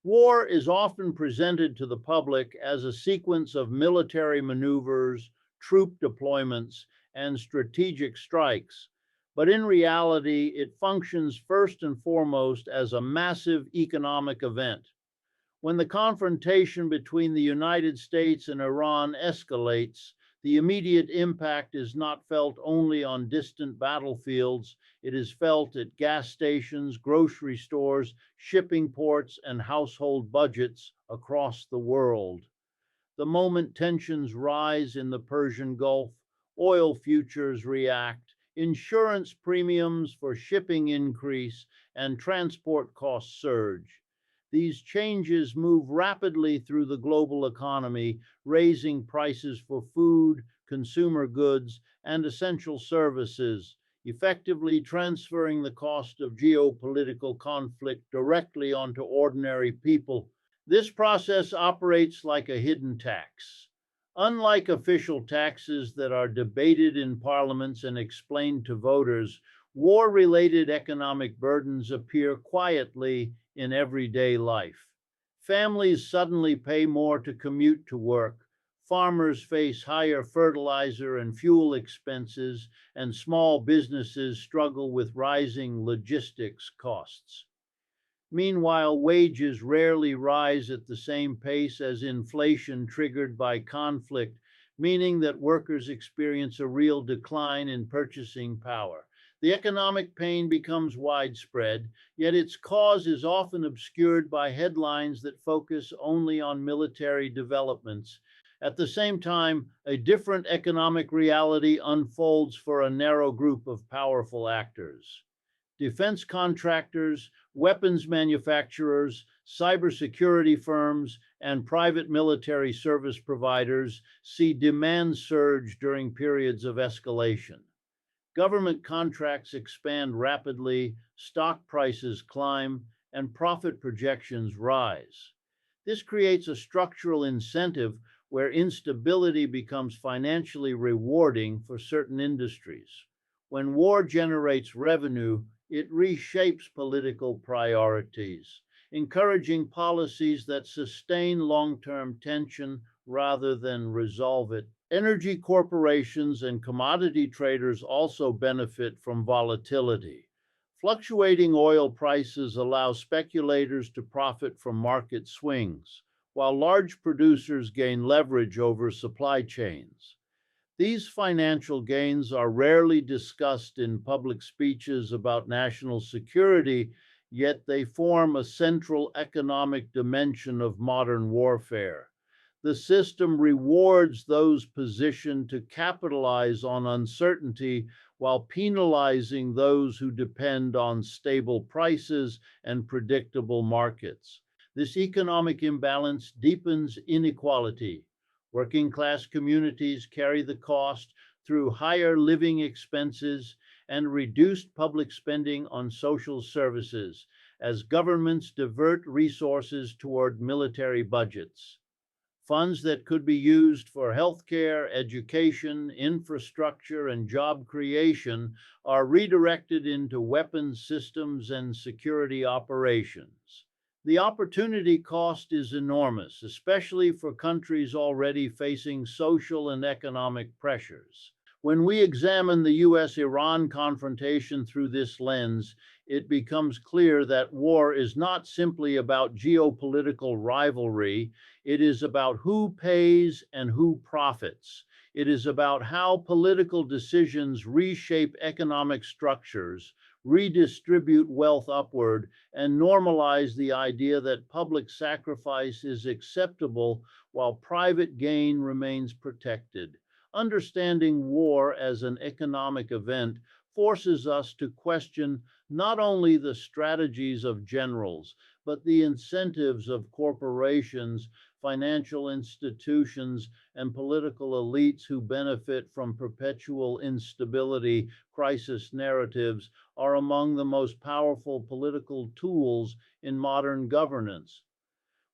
War is often presented to the public as a sequence of military maneuvers, troop deployments, and strategic strikes, but in reality, it functions first and foremost as a massive economic event. When the confrontation between the United States and Iran escalates, the immediate impact is not felt only on distant battlefields, it is felt at gas stations, grocery stores, shipping ports, and household budgets across the world. The moment tensions rise in the Persian Gulf, oil futures react, insurance premiums for shipping increase, and transport costs surge. These changes move rapidly through the global economy, raising prices for food, consumer goods, and essential services, effectively transferring the cost of geopolitical conflict directly onto ordinary people. This process operates like a hidden tax. Unlike official taxes that are debated in parliaments and explained to voters, war related economic burdens appear quietly in everyday life. Families suddenly pay more to commute to work, farmers face higher fertilizer and fuel expenses, and small businesses struggle with rising logistics costs. Meanwhile, wages rarely rise at the same pace as inflation triggered by conflict, meaning that workers experience a real decline in purchasing power. The economic pain becomes widespread, yet its cause is often obscured by headlines that focus only on military developments. At the same time, a different economic reality unfolds for a narrow group of powerful actors. Defense contractors, weapons manufacturers, cybersecurity firms, and private military service providers see demand surge during periods of escalation. Government contracts expand rapidly, stock prices climb, and profit projections rise. This creates a structural incentive where instability becomes financially rewarding for certain industries. When war generates revenue, it reshapes political priorities, encouraging policies that sustain long term tension rather than resolve it. Energy corporations and commodity traders also benefit from volatility. Fluctuating oil prices allow speculators to profit from market swings, while large producers gain leverage over supply chains. These financial gains are rarely discussed in public speeches about national security, yet they form a central economic dimension of modern warfare. The system rewards those positioned to capitalize on uncertainty while penalizing those who depend on stable prices and predictable markets. This economic imbalance deepens inequality. Working class communities carry the cost through higher living expenses and reduced public spending on social services as governments divert resources toward military budgets. Funds that could be used for healthcare, education, infrastructure, and job creation are redirected into weapons systems and security operations. The opportunity cost is enormous, especially for countries already facing social and economic pressures. When we examine the US Iran confrontation through this lens, it becomes clear that war is not simply about geopolitical rivalry, it is about who pays and who profits. It is about how political decisions reshape economic structures, redistribute wealth upward, and normalize the idea that public sacrifice is acceptable while private gain remains protected. Understanding war as an economic event forces us to question not only the strategies of generals, but the incentives of corporations, financial institutions, and political elites who benefit from perpetual instability. Crisis narratives are among the most powerful political tools in modern governance.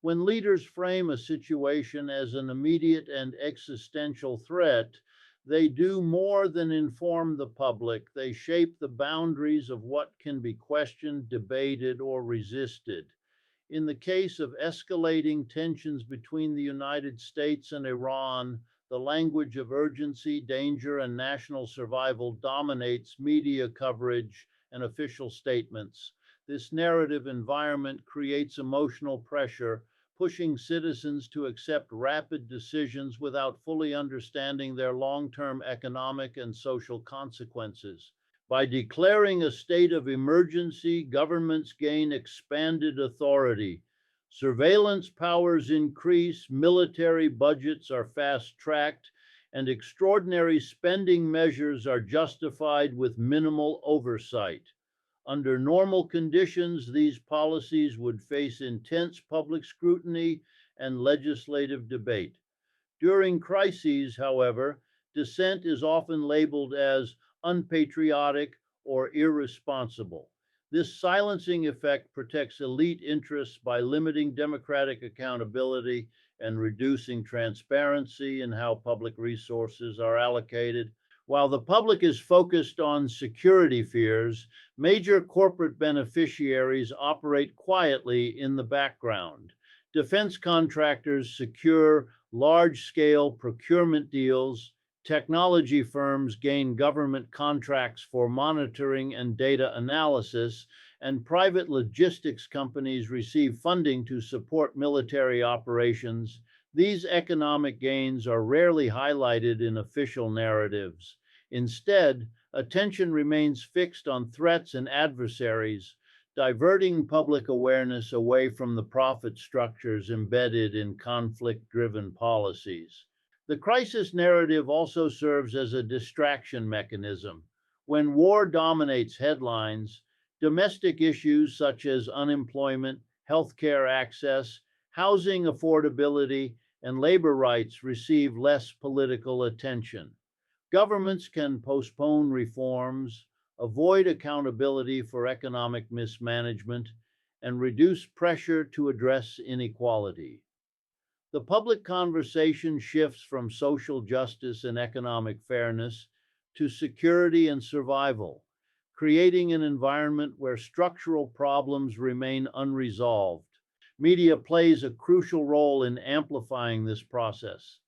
When leaders frame a situation as an immediate and existential threat, they do more than inform the public. They shape the boundaries of what can be questioned, debated, or resisted. In the case of escalating tensions between the United States and Iran, the language of urgency, danger, and national survival dominates media coverage and official statements. This narrative environment creates emotional pressure, pushing citizens to accept rapid decisions without fully understanding their long-term economic and social consequences. By declaring a state of emergency, governments gain expanded authority. Surveillance powers increase, military budgets are fast-tracked, and extraordinary spending measures are justified with minimal oversight. Under normal conditions, these policies would face intense public scrutiny and legislative debate. During crises, however, dissent is often labeled as unpatriotic or irresponsible. This silencing effect protects elite interests by limiting democratic accountability and reducing transparency in how public resources are allocated. While the public is focused on security fears, major corporate beneficiaries operate quietly in the background. Defense contractors secure large-scale procurement deals, technology firms gain government contracts for monitoring and data analysis, and private logistics companies receive funding to support military operations. These economic gains are rarely highlighted in official narratives. Instead, attention remains fixed on threats and adversaries, diverting public awareness away from the profit structures embedded in conflict-driven policies. The crisis narrative also serves as a distraction mechanism. When war dominates headlines, domestic issues such as unemployment, healthcare access, housing affordability, and labor rights receive less political attention. Governments can postpone reforms, avoid accountability for economic mismanagement, and reduce pressure to address inequality. The public conversation shifts from social justice and economic fairness to security and survival, creating an environment where structural problems remain unresolved. Media plays a crucial role in amplifying this process.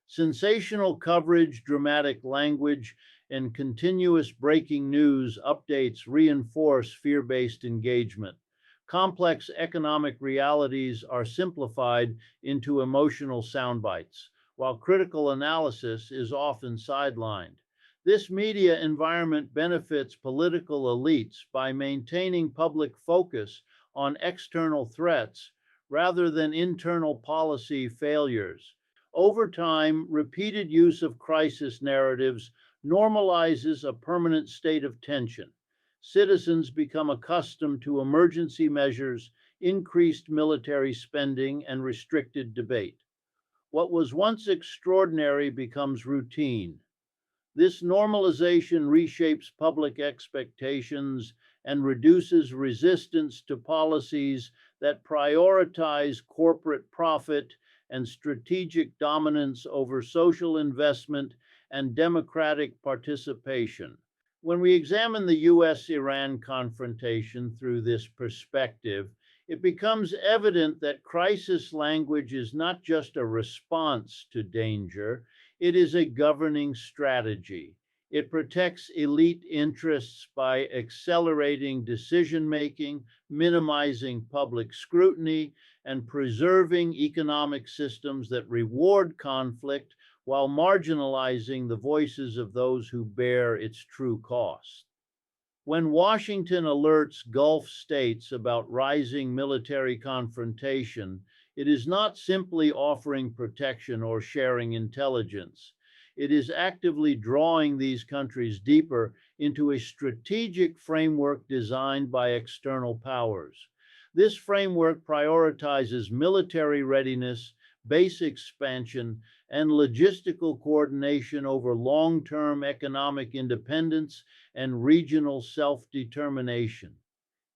Sensational coverage, dramatic language, and continuous breaking news updates reinforce fear-based engagement. Complex economic realities are simplified into emotional soundbites, while critical analysis is often sidelined. This media environment benefits political elites by maintaining public focus on external threats rather than internal policy failures. Over time, repeated use of crisis narratives normalizes a permanent state of tension. Citizens become accustomed to emergency measures, increased military spending, and restricted debate. What was once extraordinary becomes routine. This normalization reshapes public expectations and reduces resistance to policies that prioritize corporate profit and strategic dominance over social investment and democratic participation. When we examine the US-Iran confrontation through this perspective, it becomes evident that crisis language is not just a response to danger, it is a governing strategy. It protects elite interests by accelerating decision-making, minimizing public scrutiny, and preserving economic systems that reward conflict while marginalizing the voices of those who bear its true cost. When Washington alerts Gulf states about rising military confrontation, it is not simply offering protection or sharing intelligence. It is actively drawing these countries deeper into a strategic framework designed by external powers. This framework prioritizes military readiness, base expansion, and logistical coordination over long-term economic independence and regional self-determination.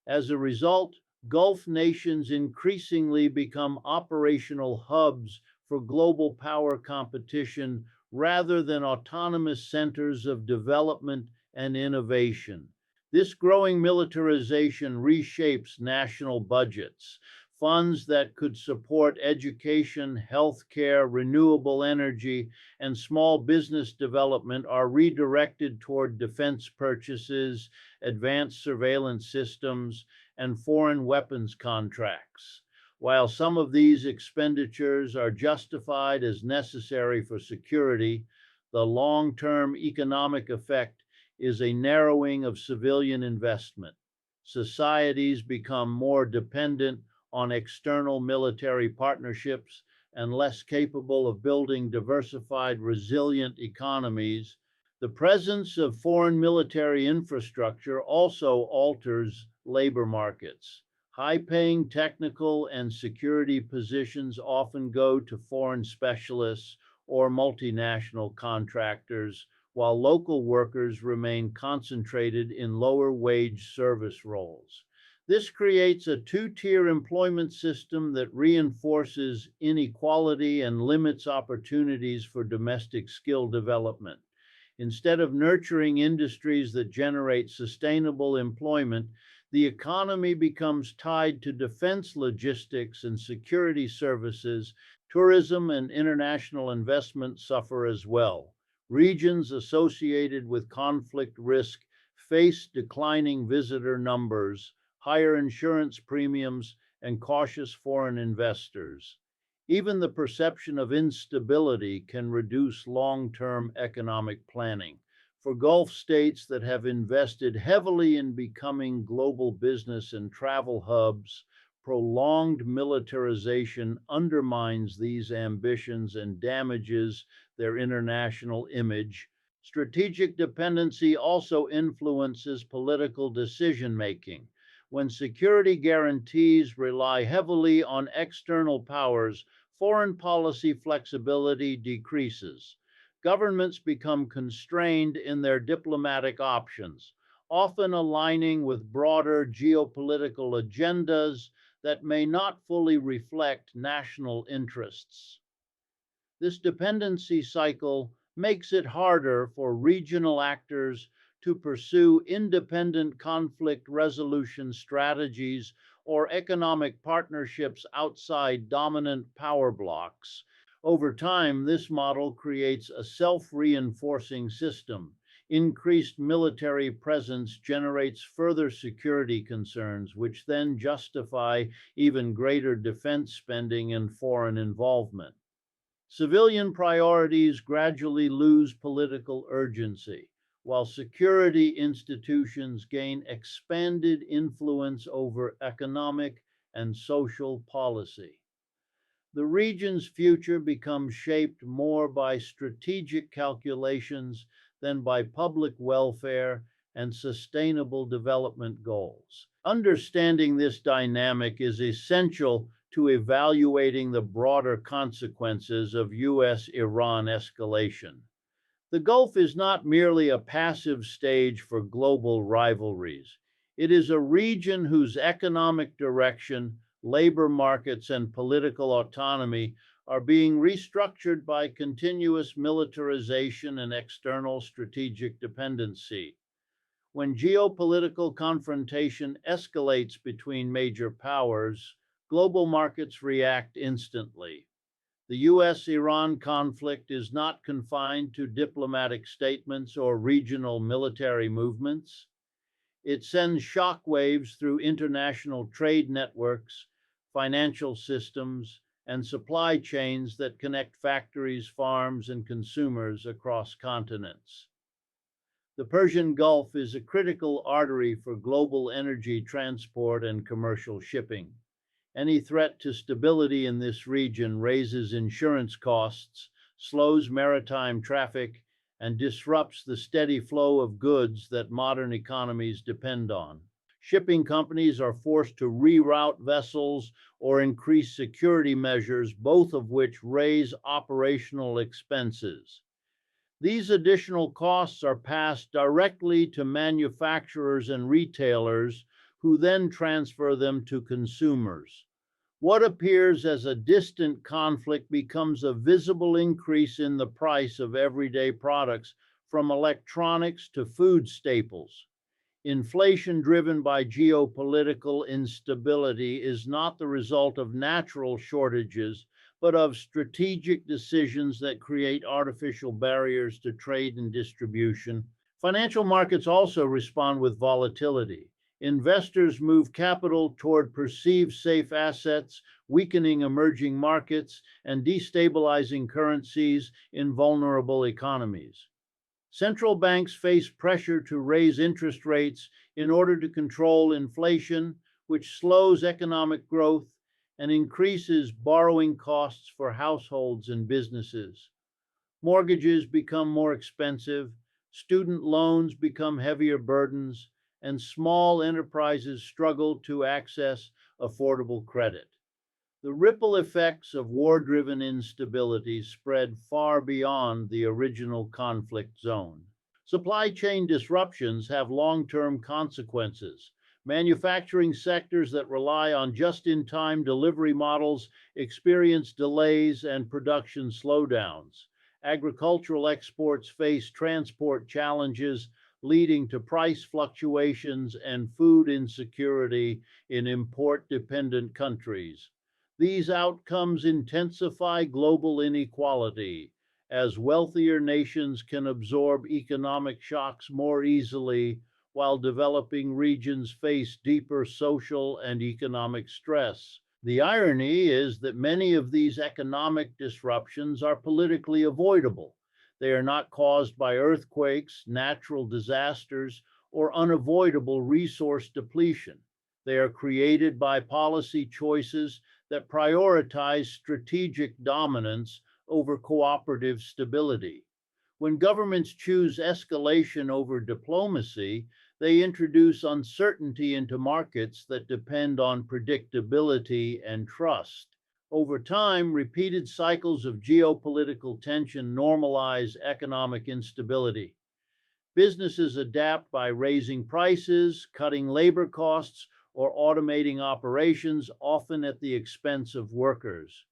As a result, Gulf nations increasingly become operational hubs for global power competition rather than autonomous centers of development and innovation. This growing militarization reshapes national budgets. Funds that could support education, healthcare, renewable energy, and small business development are redirected toward defense purchases, advanced surveillance systems, and foreign weapons contracts. While some of these expenditures are justified as necessary for security, the long-term economic effect is a narrowing of civilian investment. Societies become more dependent on external military partnerships and less capable of building diversified, resilient economies. The presence of foreign military infrastructure also alters labor markets. High-paying technical and security positions often go to foreign specialists or multinational contractors, while local workers remain concentrated in lower-wage service roles. This creates a two-tier employment system that reinforces inequality and limits opportunities for domestic skill development. Instead of nurturing industries that generate sustainable employment, the economy becomes tied to defense logistics and security services. Tourism and international investment suffer as well. Regions associated with conflict risk face declining visitor numbers, higher insurance premiums, and cautious foreign investors. Even the perception of instability can reduce long-term economic planning. For Gulf states that have invested heavily in becoming global business and travel hubs, prolonged militarization undermines these ambitions and damages their international image. Strategic dependency also influences political decision making. When security guarantees rely heavily on external powers, foreign policy flexibility decreases. Governments become constrained in their diplomatic options, often aligning with broader geopolitical agendas that may not fully reflect national interests. This dependency cycle makes it harder for regional actors to pursue independent conflict resolution strategies or economic partnerships outside dominant power blocs. Over time, this model creates a self-reinforcing system. Increased military presence generates further security concerns, which then justify even greater defense spending and foreign involvement. Civilian priorities gradually lose political urgency, while security institutions gain expanded influence over economic and social policy. The region's future becomes shaped more by strategic calculations than by public welfare and sustainable development goals. Understanding this dynamic is essential to evaluating the broader consequences of US-Iran escalation. The Gulf is not merely a passive stage for global rivalries. It is a region whose economic direction, labor markets, and political autonomy are being restructured by continuous militarization and external strategic dependency. When geopolitical confrontation escalates between major powers, global markets react instantly. The US-Iran conflict is not confined to diplomatic statements or regional military movements. It sends shockwaves through international trade networks, financial systems, and supply chains that connect factories, farms, and consumers across continents. The Persian Gulf is a critical artery for global energy transport and commercial shipping. Any threat to stability in this region raises insurance costs, slows maritime traffic, and disrupts the steady flow of goods that modern economies depend on. Shipping companies are forced to reroute vessels or increase security measures, both of which raise operational expenses. These additional costs are passed directly to manufacturers and retailers, who then transfer them to consumers. What appears as a distant conflict becomes a visible increase in the price of everyday products, from electronics to food staples. Inflation driven by geopolitical instability is not the result of natural shortages, but of strategic decisions that create artificial barriers to trade and distribution. Financial markets also respond with volatility. Investors move capital toward perceived safe assets, weakening emerging markets and destabilizing currencies in vulnerable economies. Central banks face pressure to raise interest rates in order to control inflation, which slows economic growth and increases borrowing costs for households and businesses. Mortgages become more expensive, student loans become heavier burdens, and small enterprises struggle to access affordable credit. The ripple effects of war-driven instability spread far beyond the original conflict zone. Supply chain disruptions have long-term consequences. Manufacturing sectors that rely on just-in-time delivery models experience delays and production slowdowns. Agricultural exports face transport challenges, leading to price fluctuations and food insecurity in import-dependent countries. These outcomes intensify global inequality, as wealthier nations can absorb economic shocks more easily, while developing regions face deeper social and economic stress. The irony is that many of these economic disruptions are politically avoidable. They are not caused by earthquakes, natural disasters, or unavoidable resource depletion. They are created by policy choices that prioritize strategic dominance over cooperative stability. When governments choose escalation over diplomacy, they introduce uncertainty into markets that depend on predictability and trust. Over time, repeated cycles of geopolitical tension normalize economic instability. Businesses adapt by raising prices, cutting labor costs, or automating operations, often at the expense of workers.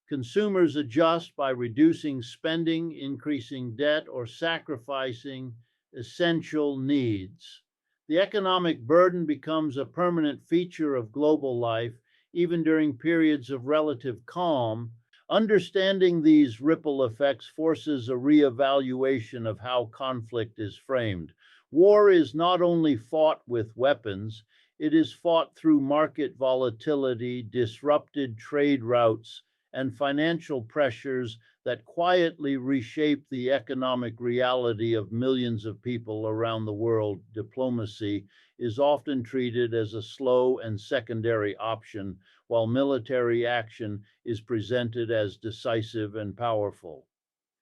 Consumers adjust by reducing spending, increasing debt, or sacrificing essential needs. The economic burden becomes a permanent feature of global life, even during periods of relative calm. Understanding these ripple effects forces a reevaluation of how conflict is framed. War is not only fought with weapons, it is fought through market volatility, disrupted trade routes, and financial pressures that quietly reshape the economic reality of millions of people around the world. Diplomacy is often treated as a slow and secondary option, while military action is presented as decisive and powerful.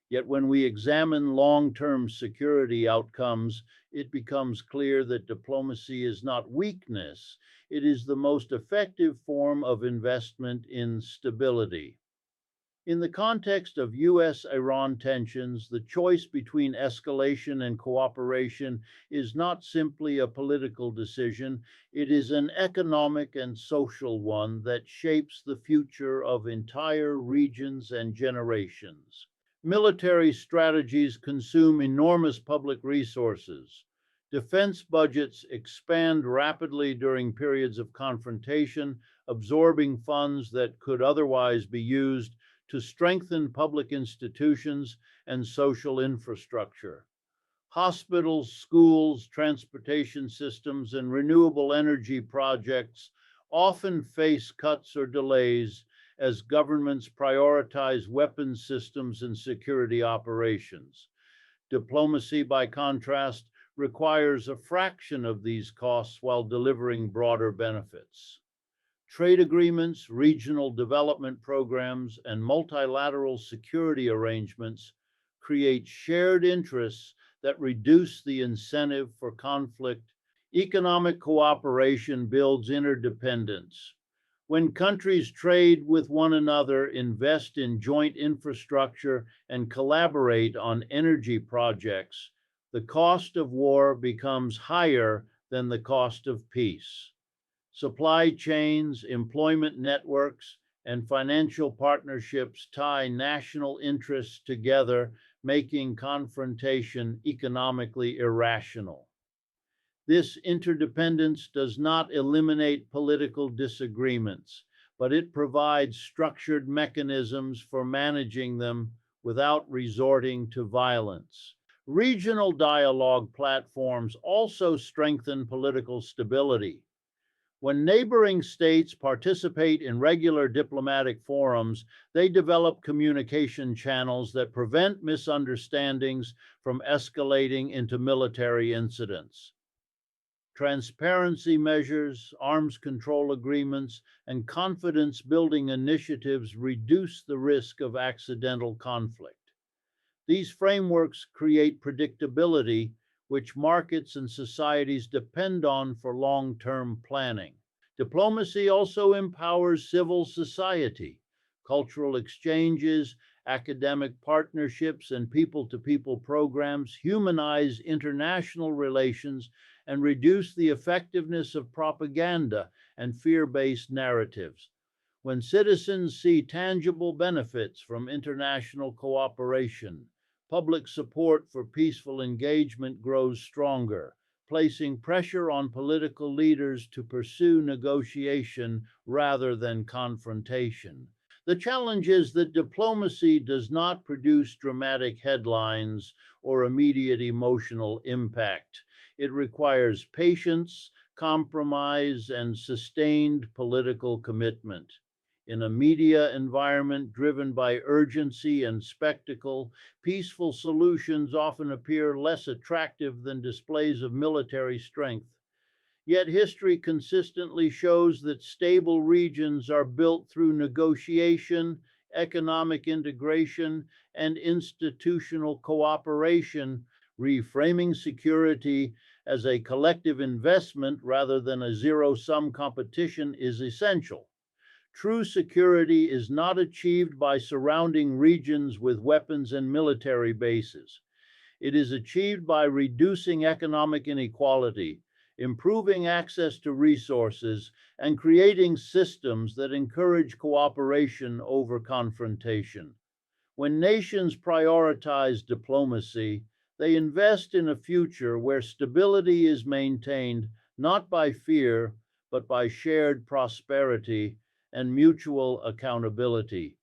Yet when we examine long-term security outcomes, it becomes clear that diplomacy is not weakness. It is the most effective form of investment in stability. In the context of US-Iran tensions, the choice between escalation and cooperation is not simply a political decision, it is an economic and social one that shapes the future of entire regions and generations. Military strategies consume enormous public resources. Defense budgets expand rapidly during periods of confrontation, absorbing funds that could otherwise be used to strengthen public institutions and social infrastructure. Hospitals, schools, transportation systems, and renewable energy projects often face cuts or delays as governments prioritize weapons systems and security operations. Diplomacy, by contrast, requires a fraction of these costs while delivering broader benefits. Trade agreements, regional development programs, and multilateral security arrangements create shared interests that reduce the incentive for conflict. Economic cooperation builds interdependence. When countries trade with one another, invest in joint infrastructure, and collaborate on energy projects, the cost of war becomes higher than the cost of peace. Supply chains, employment networks, and financial partnerships tie national interests together, making confrontation economically irrational. This interdependence does not eliminate political disagreements, but it provides structured mechanisms for managing them without resorting to violence. Regional dialogue platforms also strengthen political stability. When neighboring states participate in regular diplomatic forums, they develop communication channels that prevent misunderstandings from escalating into military incidents. Transparency measures, arms control agreements, and confidence building initiatives reduce the risk of accidental conflict. These frameworks create predictability, which markets and societies depend on for long term planning. Diplomacy also empowers civil society. Cultural exchanges, academic partnerships, and people to people programs humanize international relations and reduce the effectiveness of propaganda and fear based narratives. When citizens see tangible benefits from international cooperation, public support for peaceful engagement grows stronger, placing pressure on political leaders to pursue negotiation rather than confrontation. The challenge is that diplomacy does not produce dramatic headlines or immediate emotional impact. It requires patience, compromise, and sustained political commitment. In a media environment driven by urgency and spectacle, peaceful solutions often appear less attractive than displays of military strength. Yet history consistently shows that stable regions are built through negotiation, economic integration, and institutional cooperation, reframing security as a collective investment rather than a zero sum competition is essential. True security is not achieved by surrounding regions with weapons and military bases. It is achieved by reducing economic inequality, improving access to resources, and creating systems that encourage cooperation over confrontation. When nations prioritize diplomacy, they invest in a future where stability is maintained not by fear, but by shared prosperity and mutual accountability.